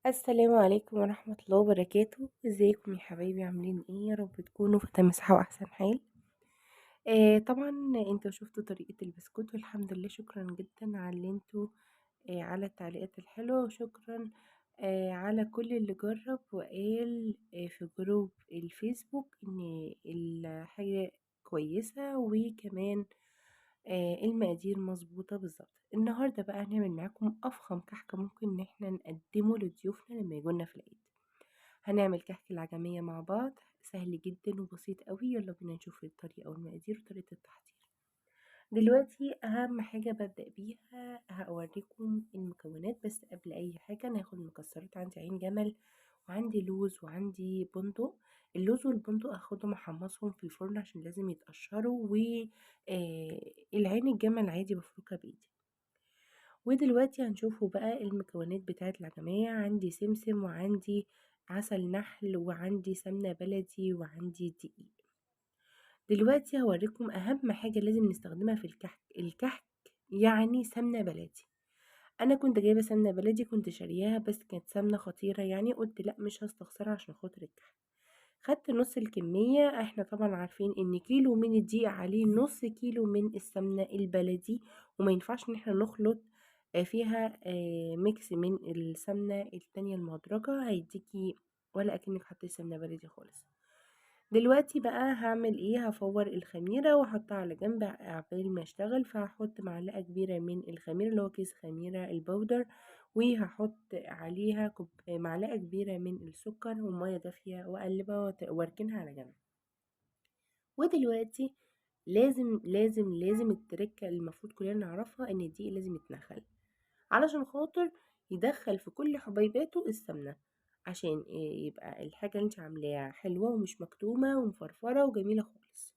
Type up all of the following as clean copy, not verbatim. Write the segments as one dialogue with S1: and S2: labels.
S1: السلام عليكم ورحمة الله وبركاته. ازيكم يا حبايبي؟ عاملين ايه؟ يا رب تكونوا في تمام صحة واحسن حال. طبعا انتوا شفتوا طريقة البسكوت والحمد لله، شكرا جدا على اللي انتوا على التعليقات الحلوة، وشكرا على كل اللي جرب وقال في جروب الفيسبوك ان الحاجة كويسة، وكمان المقادير مظبوطة بالظبط. النهاردة بقى هنعمل معاكم أفخم كحك ممكن إن احنا نقدمه لضيوفنا لما يجونا في العيد. هنعمل كحك العجمية مع بعض، سهل جدا وبسيط قوي. يلا بينا نشوف الطريقة والمقادير وطريقة التحضير. دلوقتي أهم حاجة ببدأ بيها هوريكم المكونات، بس قبل أي حاجة أنا هاخد المكسرات. عندي عين جمل وعندي لوز وعندي بندق. اللوز والبندق هاخدهم احمصهم في الفرن عشان لازم يتقشروا، والعين الجمل عادي بفركها بايدي. ودلوقتي هنشوفوا بقى المكونات بتاعت العجمية. عندي سمسم وعندي عسل نحل وعندي سمنة بلدي وعندي دقيق. دلوقتي هوريكم اهم حاجة لازم نستخدمها في الكحك يعني سمنة بلدي. انا كنت جايبة سمنة بلدي، كنت شارياها بس كانت سمنة خطيرة، يعني قلت لا مش هستخسرها عشان خاطر الكحك. خدت نص الكمية. احنا طبعا عارفين ان كيلو من الدقيق عليه نص كيلو من السمنة البلدي، وما ينفعش ان احنا نخلط فيها ميكس من السمنة التانية المهدرجة، هيديكي ولا اكنك حطيتي سمنة بلدي خالص. دلوقتي بقى هعمل ايه؟ هفور الخميرة واحطها على جنب عبال ما اشتغل. فهحط معلقة كبيرة من الخميرة اللي هو كيس خميرة البودر، وهحط عليها معلقة كبيرة من السكر ومية دافية، واقلبها واركنها على جنب. ودلوقتي لازم التركة اللي المفروض كلنا نعرفها ان الدقيق لازم يتنخل علشان خاطر يدخل في كل حبيباته السمنة، عشان يبقى الحاجة اللي انت عاملاها حلوة ومش مكتومة ومفرفرة وجميلة خالص،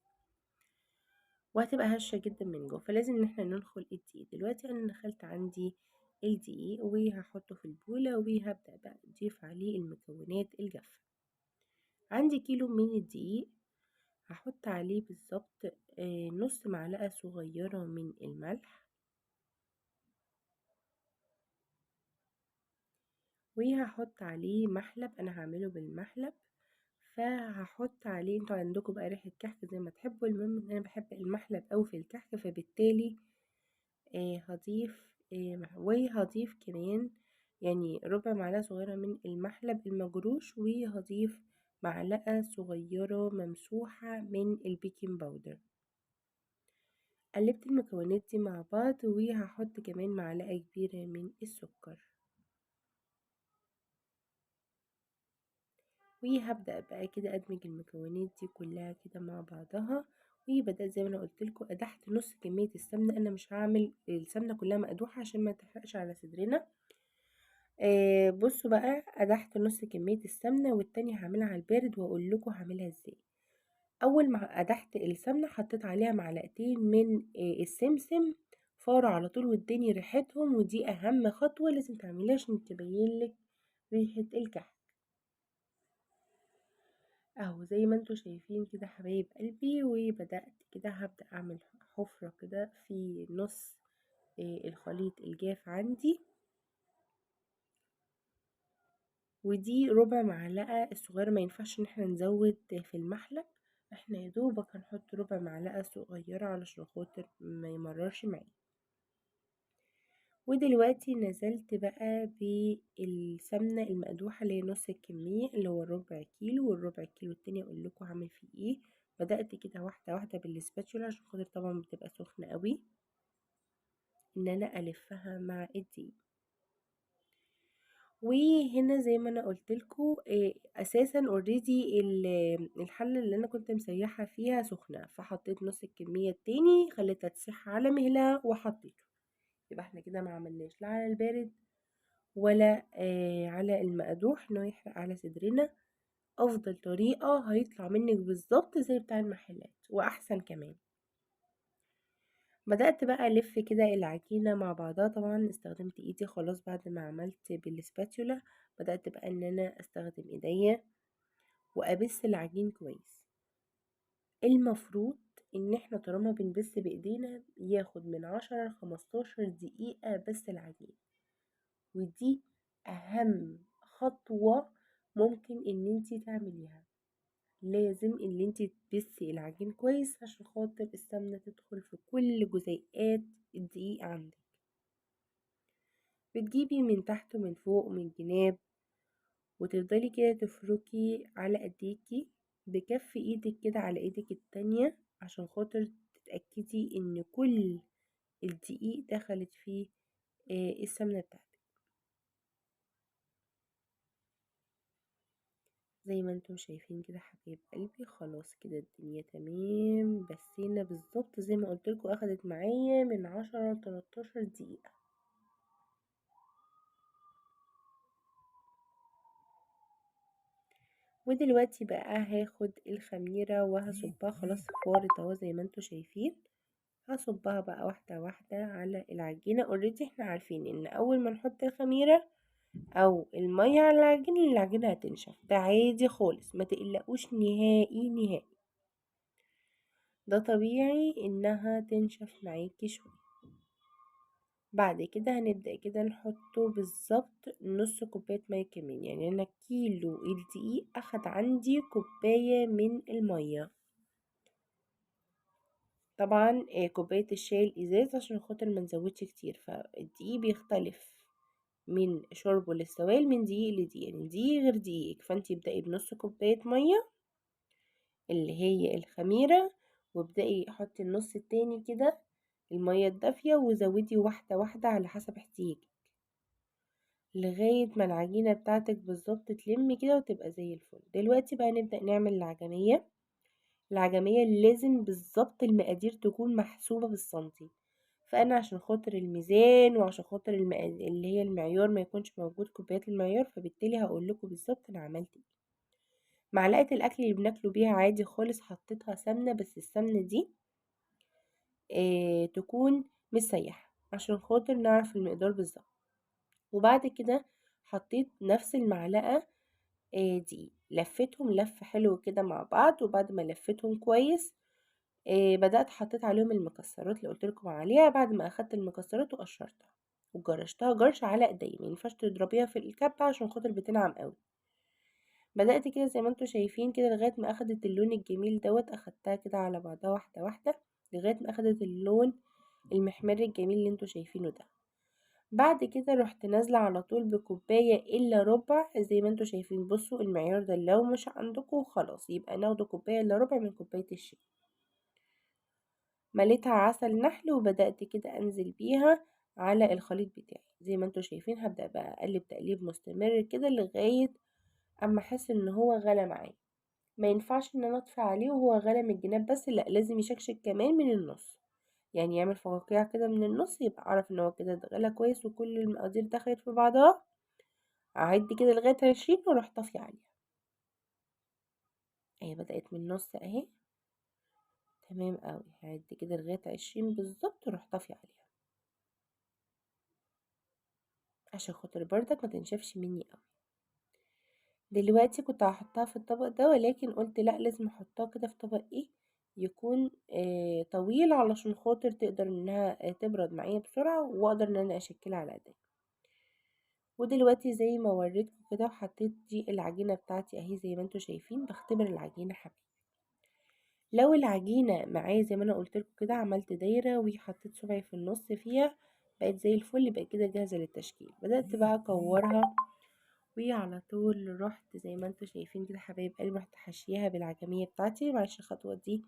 S1: وهتبقى هشة جدا من جوه. فلازم ان احنا ننخل الدقيق. دلوقتي انا نخلت عندي الدقيق وهحطه في البولة، وهبدأ بقى اضيف عليه المكونات الجافة. عندي كيلو من الدقيق، هحط عليه بالظبط نص معلقة صغيرة من الملح، وهحط عليه محلب. انا هعمله بالمحلب، فهحط عليه، انتوا عندكم بقى ريحة كحك زي ما تحبوا. المهم ان انا بحب المحلب اوي في الكحك، فبالتالي هضيف وهضيف كمان يعني ربع معلقة صغيرة من المحلب المجروش، وهضيف معلقة صغيرة ممسوحة من البيكنج باودر. قلبت المكونات دي مع بعض، وهحط كمان معلقة كبيرة من السكر، وهبدأ بقى كده أدمج المكونات دي كلها كده مع بعضها. وبدأت زي ما أنا قلتلكوا أدحت نص كمية السمنة. أنا مش هعمل السمنة كلها مقدوحة عشان ما تحرقش على صدرنا. بصوا بقى، أدحت نص كمية السمنة، والتانية هعملها على البارد وأقول لكم هعملها ازاي. أول ما أدحت السمنة حطيت عليها معلقتين من السمسم، فاروا على طول واداني ريحتهم، ودي أهم خطوة لازم تعمليها عشان تبينلك ريحة الكحك. اهو زي ما انتوا شايفين كده حبايب قلبي، وبدأت كده هبدأ اعمل حفرة كده في نص الخليط الجاف عندي. ودي ربع معلقة الصغيرة، ما ينفعش ان احنا نزود في المحلب، احنا يا دوبك هنحط ربع معلقة صغيرة علشان خاطر ما يمررش معايا. ودلوقتي نزلت بقى بالسمنة المقدوحة اللي هي نص الكمية، اللي هو ربع كيلو، والربع كيلو التاني اقول لكم هعمل فيه ايه. بدأت كده واحدة واحدة بالسباتشولا عشان خاطر طبعا بتبقى سخنة قوي، ان انا الفها مع الدقيق. وهنا زي ما انا قلتلكوا اساسا اوريدي الحلة اللي انا كنت مسيحة فيها سخنة، فحطيت نص الكمية التاني خليتها تسيح على مهلة وحطيته. يبقى احنا كده ما عملناش لا على البارد ولا على المقدوح انه يحرق على صدرنا. افضل طريقة هيطلع منك بالظبط زي بتاع المحلات واحسن كمان. بدأت بقى الف كده العجينة مع بعضها. طبعا استخدمت ايدي خلاص بعد ما عملت بالسباتولا. بدأت بقى ان انا استخدم ايديا وابس العجين كويس. المفروض ان احنا طالما بنبس بايدينا ياخد من 10 ل15 دقيقة بس العجين، ودي اهم ممكن ان انتي تعمليها. لازم ان انتي تبسي العجين كويس عشان خاطر السمنة تدخل في كل جزيئات الدقيق عندك. بتجيبي من تحت ومن فوق ومن الجناب، وتفضلي كده تفركي على ايديكي بكف ايدك كده على ايدك التانية عشان خاطر تتأكدي ان كل الدقيق دخلت فيه السمنة بتاعتك. زي ما انتم شايفين كده حبايب قلبي، خلاص كده الدنيا تمام. بسينا بالظبط زي ما قلتلكوا، اخدت معايا من 10 ل 13 دقيقة. ودلوقتي بقى هاخد الخميرة وهصبها، خلاص فارت اهو زي ما انتم شايفين. هصبها بقى واحدة واحدة على العجينة. اوريدي احنا عارفين ان اول ما نحط الخميرة او المية على العجينة هتنشف، ده عادي خالص، ما تقلقوش نهائي نهائي، ده طبيعي انها تنشف معاكي شوية. بعد كده هنبدأ كده نحطه بالظبط نص كوباية مية كمان. يعني انا كيلو الدقيق اخد عندي كوباية من المية. طبعا كوباية الشاي الازاز عشان خاطر ما نزودش كتير، فالدقيق بيختلف من شربه للسوائل من دقيق لدقيق، يعني دقيق غير دقيقك. فانتي ابدأي بنص كوباية مية اللي هي الخميرة، وابدأي حطي النص التاني كده المية الدافية، وزودي واحدة واحدة على حسب احتياجك لغاية ما العجينة بتاعتك بالظبط تلم كده وتبقى زي الفل. دلوقتي بقى نبدأ نعمل العجمية. العجمية لازم بالظبط المقادير تكون محسوبة بالسنتي، فأنا عشان خاطر الميزان وعشان خاطر اللي هي المعيار ما يكونش موجود كوبايات المعيار، فبالتالي هقول لكم بالظبط أنا عملت ايه. معلقة الأكل اللي بناكله بيها عادي خالص حطيتها سمنة، بس السمنة دي تكون مسيحة عشان خاطر نعرف المقدار بالظبط. وبعد كده حطيت نفس المعلقة دي، لفتهم لف حلو كده مع بعض. وبعد ما لفتهم كويس بدأت حطيت عليهم المكسرات اللي قلتلكم عليها. بعد ما أخدت المكسرات وقشرتها وجرشتها جرش على ايديا، مينفعش تضربيها في الكبة عشان خاطر بتنعم قوي. بدأت كده زي ما انتوا شايفين كده لغاية ما أخدت اللون الجميل دوت. أخدتها كده على بعضها واحدة واحدة لغاية ما أخدت اللون المحمر الجميل اللي انتوا شايفينه ده. بعد كده رحت نازلة على طول بكوباية إلا ربع زي ما انتوا شايفين. بصوا المعيار ده لو مش عندكم خلاص يبقى ناخده كوباية إلا ربع من كوباية الشاي. مليتها عسل نحل وبدأت كده أنزل بيها على الخليط بتاعي زي ما انتوا شايفين. هبدأ بقى أقلب تقليب مستمر كده لغاية أما أحس إن هو غلى معايا. ما ينفعش إن أنا أطفي عليه وهو غلى من الجناب بس، لأ لازم يشكشك كمان من النص، يعني يعمل فقاقيع كده من النص، يبقى أعرف إن هو كده اتغلى كويس وكل المقادير دخلت في بعضها. أعد كده لغاية 20 وأروح طافية عليها. أهي بدأت من النص أهي، تمام أوي. هعد كده لغاية 20 بالظبط وأروح طافية عليها عشان خاطر بردك ما تنشفش مني أوي. دلوقتي كنت هحطها في الطبق ده، ولكن قلت لأ لازم احطها كده في طبق ايه يكون طويل علشان خاطر تقدر انها تبرد معايا بسرعة واقدر ان انا اشكلها على ايدي. ودلوقتي زي ما وريتكم كده وحطيت دي العجينة بتاعتي اهي زي ما انتوا شايفين. بختبر العجينة حبيبي، لو العجينة معايا زي ما انا قلتلكم كده عملت دايرة وحطيت صبعي في النص فيها بقت زي الفل، بقت كده جاهزة للتشكيل. بدأت بقى اكورها وعلى طول رحت زي ما انتوا شايفين كده حبايب قلبي رحت حاشياها بالعجمية بتاعتي. معلش الخطوة دي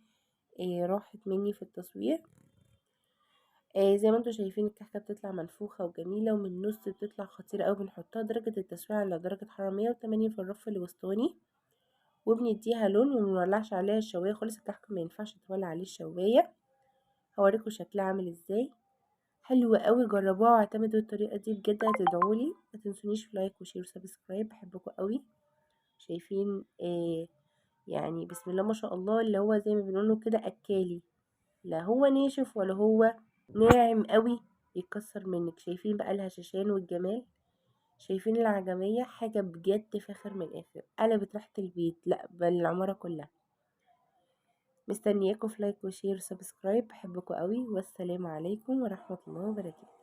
S1: راحت مني في التصوير. زي ما انتوا شايفين الكحكة بتطلع منفوخة وجميلة، ومن النص بتطلع خطيرة اوي. بنحطها درجة التسوية على درجة حرارة 180 في الرف الوسطاني، وبنديها لون ومنولعش عليها الشواية خالص. الكحكة ما ينفعش تولع عليه الشواية. هوريكم شكلها عامل ازاي، حلو قوي. جربوها واعتمدوا الطريقة دي بجد هتدعولي. ما تنسونيش في لايك وشير وسبسكرايب، بحبكم قوي. شايفين يعني بسم الله ما شاء الله، اللي هو زي ما بنقوله كده اكالي، لا هو ناشف ولا هو ناعم قوي يتكسر منك. شايفين بقى الهشاشان والجمال. شايفين العجمية حاجة بجد فاخر من الاخر، قلبت ريحة البيت لا بل العمارة كلها. مستنياكم في لايك وشير وسبسكرايب، بحبكم قوي، والسلام عليكم ورحمة الله وبركاته.